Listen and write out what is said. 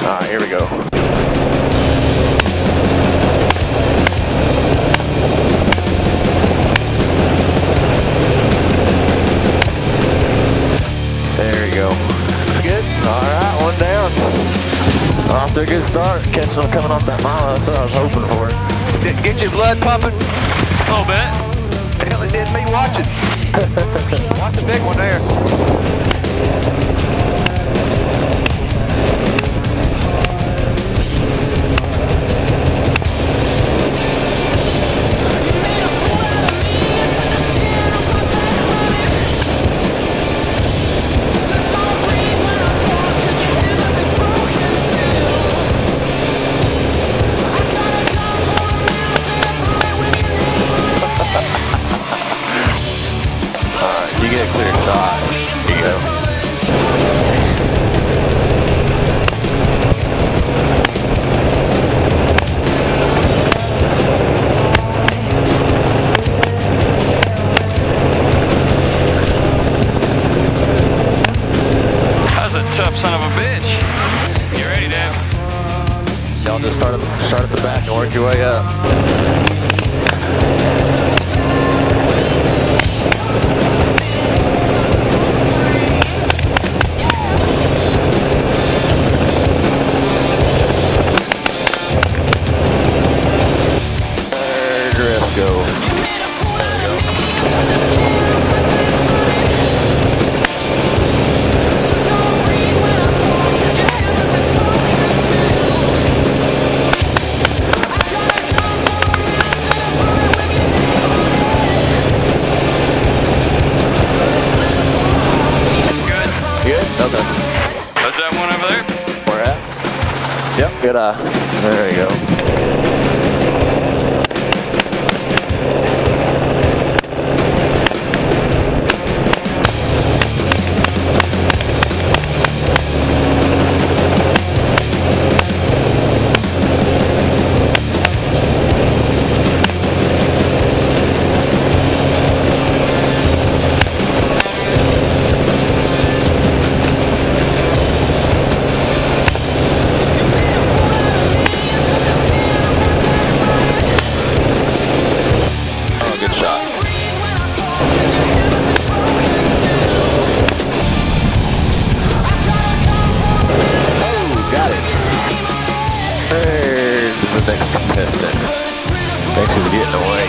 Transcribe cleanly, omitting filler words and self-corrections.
Alright, here we go. There we go. Good. Alright, one down. Off to a good start. Catching them coming off that mile. That's what I was hoping for. Get your blood pumping? A little bit. Hell, it did me watching. Watch the big one there. You get a clear shot. Here you go. That's a tough son of a bitch. You ready, Dave? Y'all just start at the back and work your way up. Go. Good? Okay. That's that one over there? Where at? Yep, good eye. There we go. Good shot. Oh, got it. There's the next contestant. Thanks for getting away.